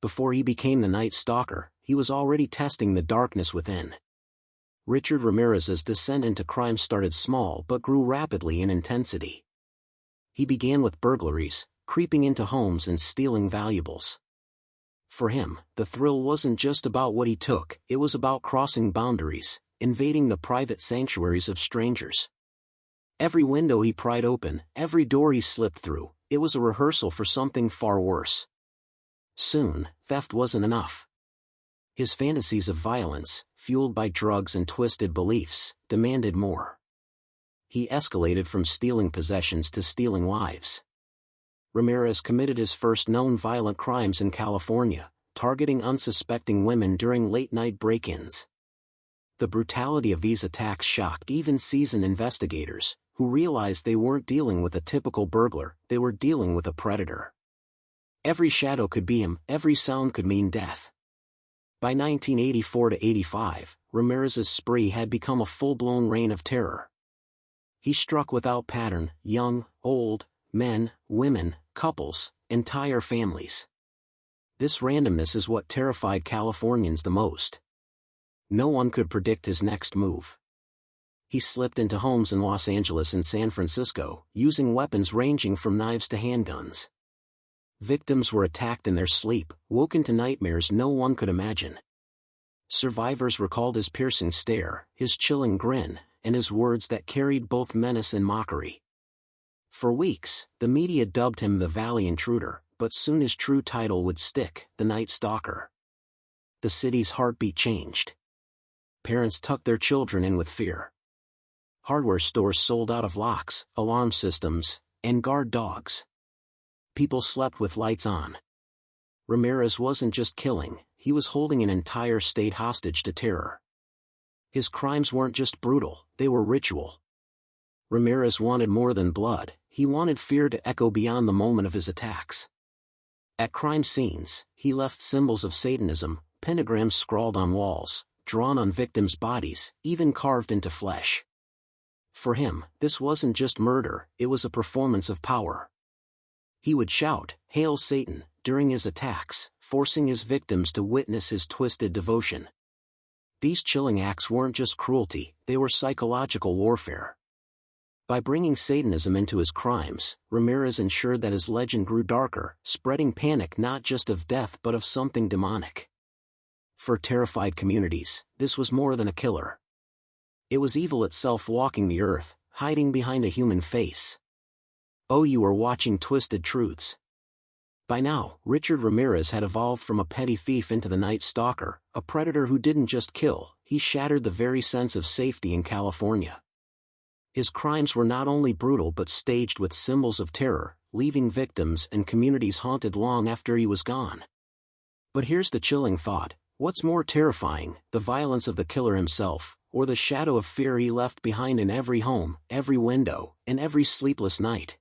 Before he became the Night Stalker, he was already testing the darkness within. Richard Ramirez's descent into crime started small but grew rapidly in intensity. He began with burglaries, creeping into homes and stealing valuables. For him, the thrill wasn't just about what he took, it was about crossing boundaries, invading the private sanctuaries of strangers. Every window he pried open, every door he slipped through, it was a rehearsal for something far worse. Soon, theft wasn't enough. His fantasies of violence, fueled by drugs and twisted beliefs, demanded more. He escalated from stealing possessions to stealing lives. Ramirez committed his first known violent crimes in California, targeting unsuspecting women during late-night break-ins. The brutality of these attacks shocked even seasoned investigators, who realized they weren't dealing with a typical burglar, they were dealing with a predator. Every shadow could be him, every sound could mean death. By 1984–85, Ramirez's spree had become a full-blown reign of terror. He struck without pattern, young, old, men, women, couples, entire families. This randomness is what terrified Californians the most. No one could predict his next move. He slipped into homes in Los Angeles and San Francisco, using weapons ranging from knives to handguns. Victims were attacked in their sleep, woken to nightmares no one could imagine. Survivors recalled his piercing stare, his chilling grin, and his words that carried both menace and mockery. For weeks, the media dubbed him the Valley Intruder, but soon his true title would stick, the Night Stalker. The city's heartbeat changed. Parents tucked their children in with fear. Hardware stores sold out of locks, alarm systems, and guard dogs. People slept with lights on. Ramirez wasn't just killing, he was holding an entire state hostage to terror. His crimes weren't just brutal, they were ritual. Ramirez wanted more than blood, he wanted fear to echo beyond the moment of his attacks. At crime scenes, he left symbols of Satanism, pentagrams scrawled on walls, drawn on victims' bodies, even carved into flesh. For him, this wasn't just murder, it was a performance of power. He would shout, "Hail Satan," during his attacks, forcing his victims to witness his twisted devotion. These chilling acts weren't just cruelty, they were psychological warfare. By bringing Satanism into his crimes, Ramirez ensured that his legend grew darker, spreading panic not just of death but of something demonic. For terrified communities, this was more than a killer. It was evil itself walking the earth, hiding behind a human face. Oh, you are watching Twisted Truths. By now, Richard Ramirez had evolved from a petty thief into the Night Stalker, a predator who didn't just kill, he shattered the very sense of safety in California. His crimes were not only brutal but staged with symbols of terror, leaving victims and communities haunted long after he was gone. But here's the chilling thought, what's more terrifying, the violence of the killer himself, or the shadow of fear he left behind in every home, every window, and every sleepless night?